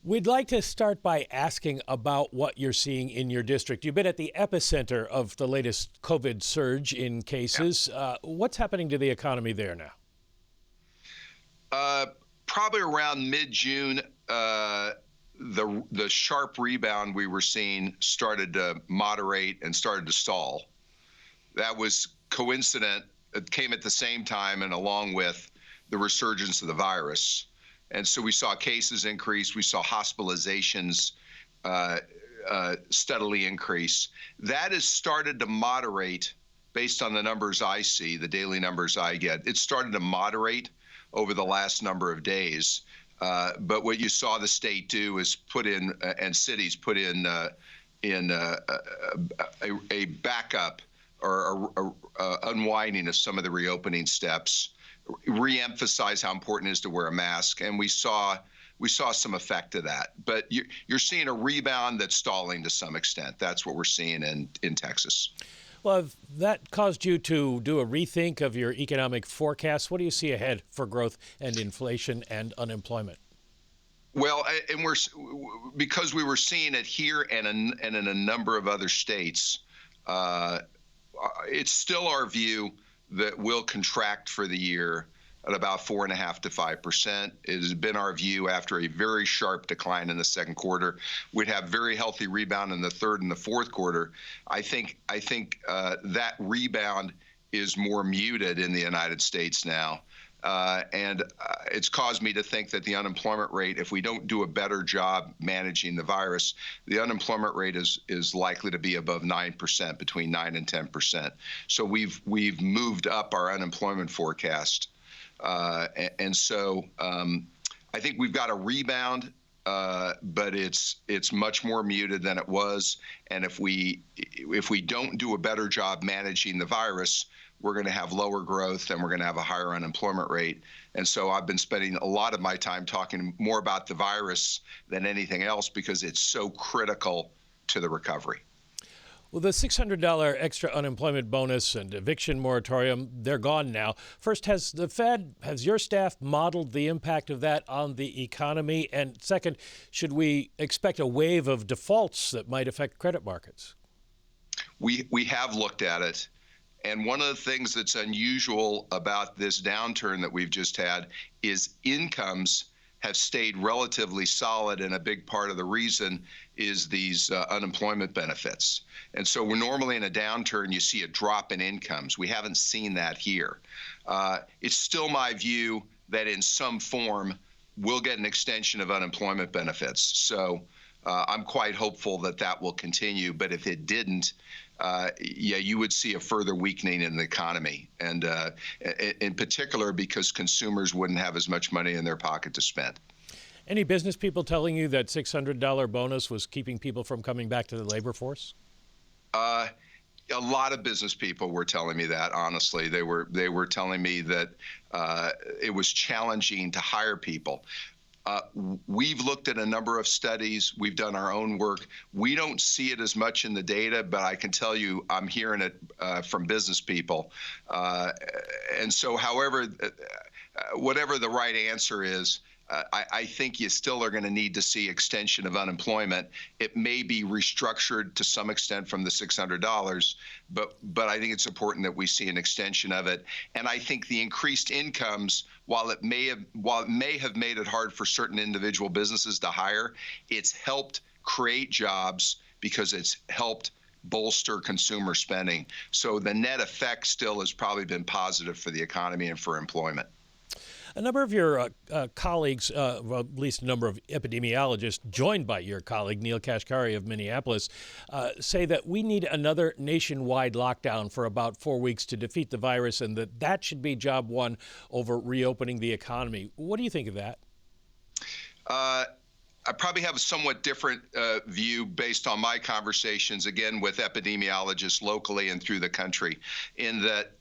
We'd like to start by asking about what you're seeing in your district. You've been at the epicenter of the latest COVID surge in cases. What's happening to the economy there now? Probably around mid-June, the sharp rebound we were seeing started to moderate and started to stall. That was coincident. It came at the same time and along with the resurgence of the virus. And so we saw cases increase. We saw hospitalizations steadily increase. That has started to moderate based on the numbers I see, the daily numbers I get. It started to moderate over the last number of days. But what you saw the state do is put in, and cities put in a backup or unwinding of some of the reopening steps, re-emphasize how important it is to wear a mask, and we saw some effect of that. But you're seeing a rebound that's stalling to some extent. That's what we're seeing in Texas. Well, have that caused you to do a rethink of your economic forecast? What do you see ahead for growth and inflation and unemployment? Well, and because we were seeing it here and in a number of other states, it's still our view that we'll contract for the year at about 4.5% to 5%. It has been our view after a very sharp decline in the second quarter. We'd have very healthy rebound in the third and the fourth quarter. I think that rebound is more muted in the United States now. And it's caused me to think that the unemployment rate, if we don't do a better job managing the virus, the unemployment rate is likely to be above 9%, between 9 and 10%. So we've moved up our unemployment forecast. And so I think we've got a rebound, but it's much more muted than it was. And if we don't do a better job managing the virus, we're going to have lower growth and we're going to have a higher unemployment rate. And so I've been spending a lot of my time talking more about the virus than anything else because it's so critical to the recovery. Well, the $600 extra unemployment bonus and eviction moratorium, they're gone now. First, has your staff modeled the impact of that on the economy? And second, should we expect a wave of defaults that might affect credit markets? We have looked at it. And one of the things that's unusual about this downturn that we've just had is incomes have stayed relatively solid, and a big part of the reason is these unemployment benefits. And so we're normally in a downturn, you see a drop in incomes. We haven't seen that here. It's still my view that in some form we'll get an extension of unemployment benefits. So I'm quite hopeful that that will continue. But if it didn't, you would see a further weakening in the economy, and in particular because consumers wouldn't have as much money in their pocket to spend. Any business people telling you that $600 bonus was keeping people from coming back to the labor force? A lot of business people were telling me that, honestly. They were telling me that it was challenging to hire people. We've looked at a number of studies. We've done our own work. We don't see it as much in the data, but I can tell you I'm hearing it from business people. And so whatever the right answer is, I think you still are going to need to see extension of unemployment. It may be restructured to some extent from the $600, but I think it's important that we see an extension of it. And I think the increased incomes, while it may have made it hard for certain individual businesses to hire, it's helped create jobs because it's helped bolster consumer spending. So the net effect still has probably been positive for the economy and for employment. A number of your colleagues, well, at least a number of epidemiologists joined by your colleague, Neil Kashkari of Minneapolis, say that we need another nationwide lockdown for about 4 weeks to defeat the virus, and that should be job one over reopening the economy. What do you think of that? I probably have a somewhat different view based on my conversations, again, with epidemiologists locally and through the country, in that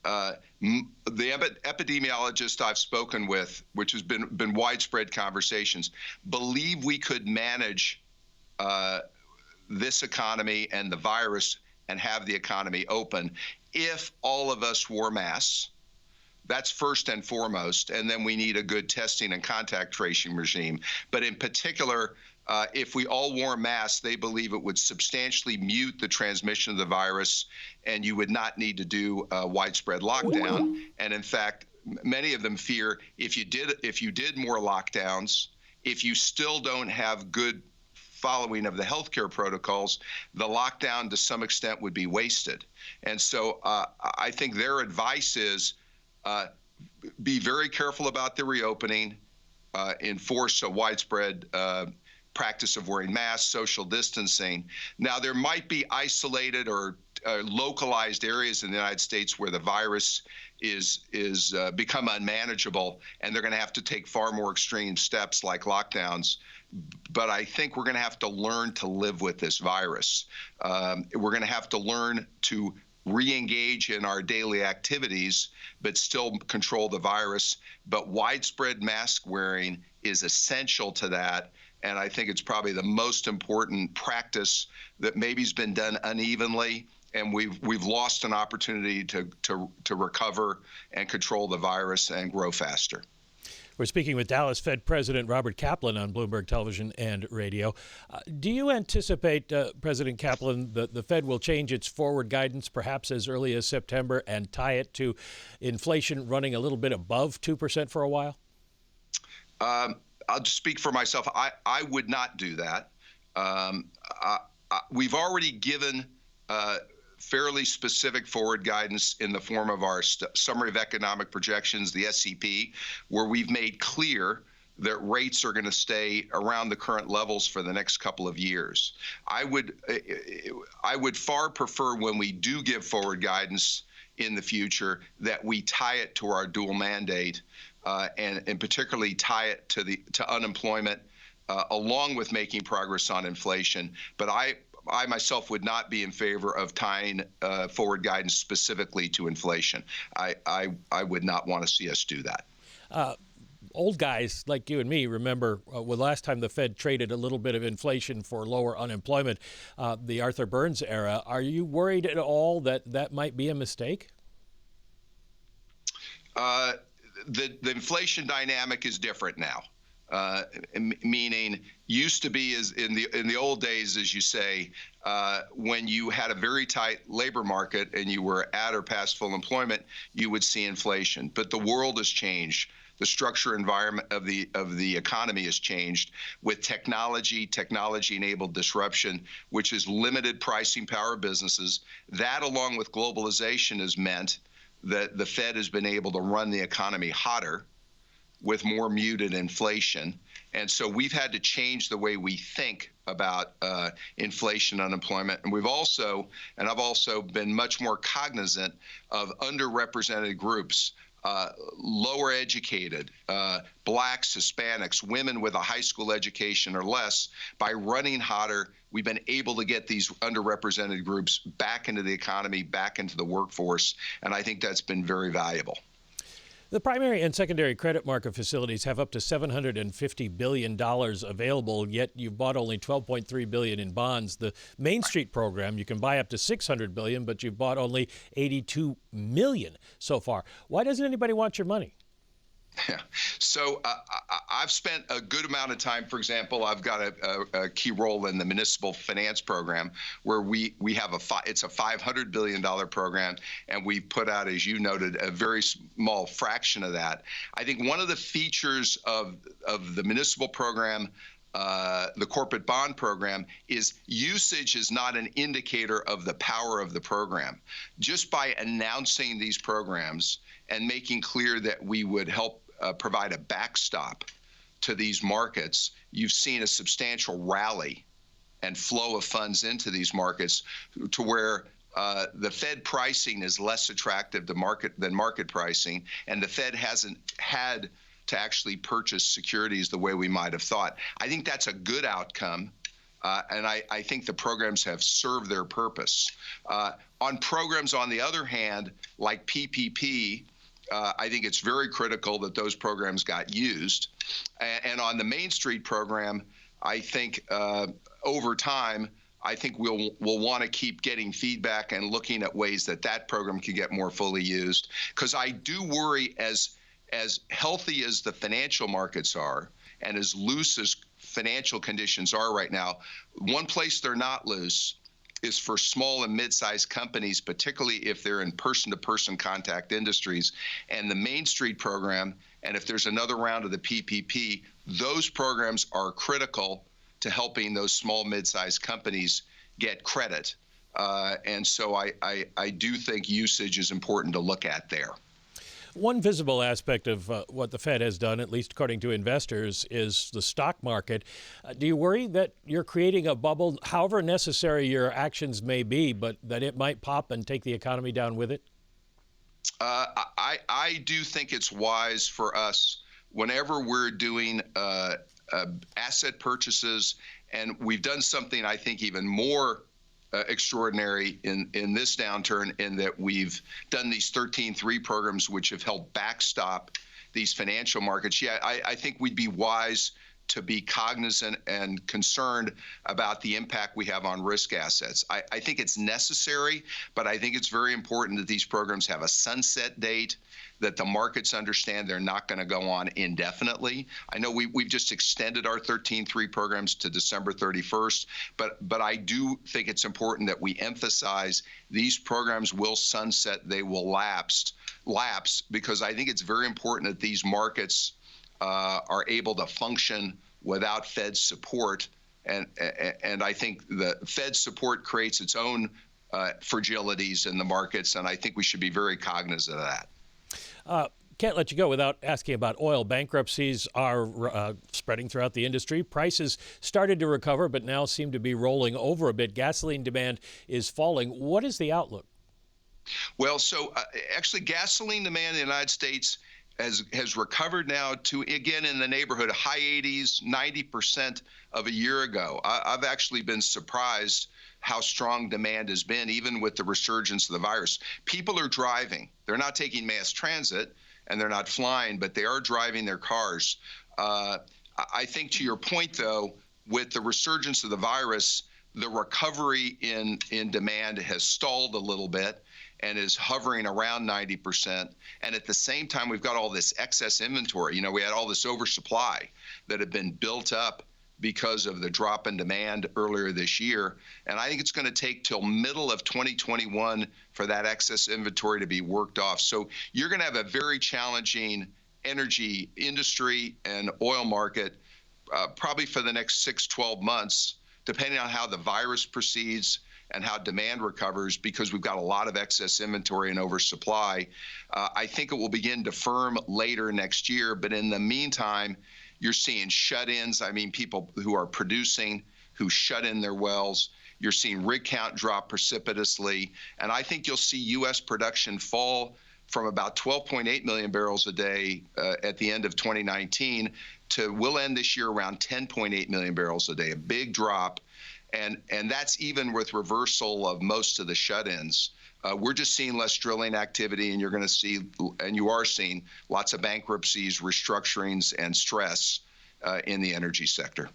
the epidemiologists I've spoken with, which has been widespread conversations, believe we could manage this economy and the virus and have the economy open if all of us wore masks. That's first and foremost, and then we need a good testing and contact tracing regime. But in particular, if we all wore masks, they believe it would substantially mute the transmission of the virus, and you would not need to do a widespread lockdown. And in fact, many of them fear if you did more lockdowns, if you still don't have good following of the healthcare protocols, the lockdown to some extent would be wasted. And so I think their advice is be very careful about the reopening, enforce a widespread practice of wearing masks, social distancing. Now, there might be isolated or localized areas in the United States where the virus is become unmanageable, and they're going to have to take far more extreme steps like lockdowns. But I think we're going to have to learn to live with this virus. We're going to have to learn to re-engage in our daily activities, but still control the virus. But widespread mask wearing is essential to that. And I think it's probably the most important practice that maybe has been done unevenly. And we've lost an opportunity to recover and control the virus and grow faster. We're speaking with Dallas Fed President Robert Kaplan on Bloomberg Television and Radio. Do you anticipate, President Kaplan, that the Fed will change its forward guidance perhaps as early as September and tie it to inflation running a little bit above 2% for a while? I'll just speak for myself. I would not do that. We've already given fairly specific forward guidance in the form of our Summary of Economic Projections, the SEP, where we've made clear that rates are going to stay around the current levels for the next couple of years. I would far prefer, when we do give forward guidance in the future, that we tie it to our dual mandate, and particularly tie it to unemployment, along with making progress on inflation. But I myself would not be in favor of tying forward guidance specifically to inflation. I would not want to see us do that. Old guys like you and me remember last time the Fed traded a little bit of inflation for lower unemployment, the Arthur Burns era. Are you worried at all that that might be a mistake? The inflation dynamic is different now. Meaning, used to be as in the old days, as you say, when you had a very tight labor market and you were at or past full employment, you would see inflation. But the world has changed. The structure environment of the economy has changed with technology-enabled disruption, which has limited pricing power of businesses. That, along with globalization, has meant that the Fed has been able to run the economy hotter with more muted inflation. And so we've had to change the way we think about inflation, unemployment. And I've also been much more cognizant of underrepresented groups, lower educated, blacks, Hispanics, women with a high school education or less. By running hotter, we've been able to get these underrepresented groups back into the economy, back into the workforce. And I think that's been very valuable. The primary and secondary credit market facilities have up to $750 billion available, yet you've bought only $12.3 billion in bonds. The Main Street program, you can buy up to $600 billion, but you've bought only $82 million so far. Why doesn't anybody want your money? Yeah. So I've spent a good amount of time. For example, I've got a key role in the municipal finance program, where we have it's a $500 billion program, and we've put out, as you noted, a very small fraction of that. I think one of the features of the municipal program, the corporate bond program, is usage is not an indicator of the power of the program. Just by announcing these programs and making clear that we would help provide a backstop to these markets, you've seen a substantial rally and flow of funds into these markets, to where the Fed pricing is less attractive to than market pricing, and the Fed hasn't had to actually purchase securities the way we might have thought. I think that's a good outcome, and I think the programs have served their purpose. On programs, on the other hand, like PPP, I think it's very critical that those programs got used. And on the Main Street program, I think over time, I think we'll want to keep getting feedback and looking at ways that program can get more fully used. Because I do worry, as healthy as the financial markets are and as loose as financial conditions are right now, one place they're not loose is for small and mid-sized companies, particularly if they're in person-to-person contact industries. And the Main Street program, and if there's another round of the PPP, those programs are critical to helping those small, mid-sized companies get credit. And so I do think usage is important to look at there. One visible aspect of what the Fed has done, at least according to investors, is the stock market. Do you worry that you're creating a bubble, however necessary your actions may be, but that it might pop and take the economy down with it? I do think it's wise for us whenever we're doing asset purchases, and we've done something I think even more extraordinary in this downturn, in that we've done these 13-3 programs which have helped backstop these financial markets. Yeah, I think we'd be wise to be cognizant and concerned about the impact we have on risk assets. I think it's necessary, but I think it's very important that these programs have a sunset date, that the markets understand they're not going to go on indefinitely. I know we've just extended our 13-3 programs to December 31st, but I do think it's important that we emphasize these programs will sunset, they will lapse, because I think it's very important that these markets are able to function without Fed support. And I think the Fed support creates its own fragilities in the markets, and I think we should be very cognizant of that. Can't let you go without asking about oil. Bankruptcies are spreading throughout the industry. Prices started to recover, but now seem to be rolling over a bit. Gasoline demand is falling. What is the outlook? Well, so actually gasoline demand in the United States has recovered now to, again, in the neighborhood of high 80s, 90% of a year ago. I've actually been surprised how strong demand has been, even with the resurgence of the virus. People are driving. They're not taking mass transit and they're not flying, but they are driving their cars. I think, to your point, though, with the resurgence of the virus, the recovery in demand has stalled a little bit and is hovering around 90%. And at the same time, we've got all this excess inventory. You know, we had all this oversupply that had been built up because of the drop in demand earlier this year. And I think it's going to take till middle of 2021 for that excess inventory to be worked off. So you're going to have a very challenging energy industry and oil market probably for the next 6-12 months, depending on how the virus proceeds and how demand recovers, because we've got a lot of excess inventory and oversupply. I think it will begin to firm later next year. But in the meantime, you're seeing shut-ins. I mean, people who are producing, who shut in their wells. You're seeing rig count drop precipitously. And I think you'll see U.S. production fall from about 12.8 million barrels a day at the end of 2019 to, we'll end this year around 10.8 million barrels a day, a big drop. And that's even with reversal of most of the shut-ins. We're just seeing less drilling activity, and you're going to see, and you are seeing, lots of bankruptcies, restructurings, and stress in the energy sector.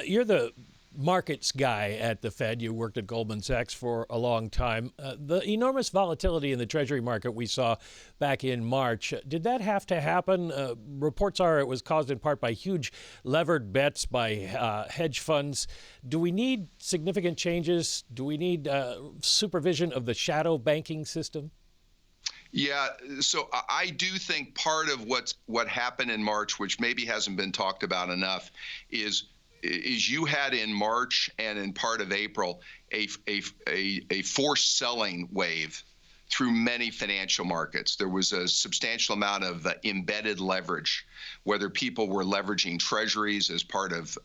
You're the markets guy at the Fed. You worked at Goldman Sachs for a long time. The enormous volatility in the Treasury market we saw back in March, did that have to happen? Reports are it was caused in part by huge levered bets by hedge funds. Do we need significant changes? Do we need supervision of the shadow banking system? Yeah, so I do think part of what happened in March, which maybe hasn't been talked about enough, is you had in March and in part of April a forced selling wave through many financial markets. There was a substantial amount of embedded leverage, whether people were leveraging treasuries as part of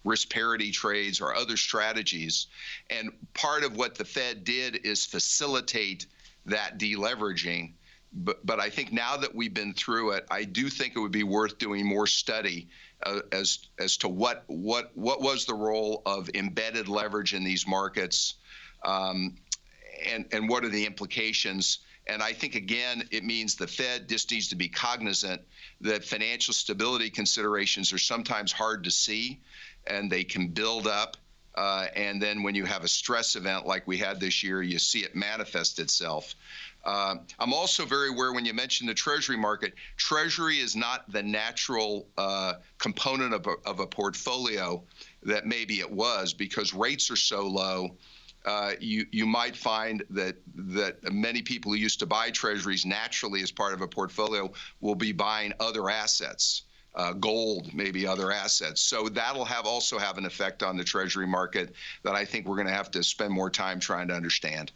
risk parity trades or other strategies. And part of what the Fed did is facilitate that deleveraging. But I think now that we've been through it, I do think it would be worth doing more study as to what was the role of embedded leverage in these markets, and what are the implications. And I think, again, it means the Fed just needs to be cognizant that financial stability considerations are sometimes hard to see, and they can build up. And then when you have a stress event like we had this year, you see it manifest itself. I'm also very aware when you mentioned the Treasury market, Treasury is not the natural component of a portfolio that maybe it was, because rates are so low. You might find that many people who used to buy Treasuries naturally as part of a portfolio will be buying other assets. Gold, maybe other assets. So that'll also have an effect on the Treasury market that I think we're going to have to spend more time trying to understand.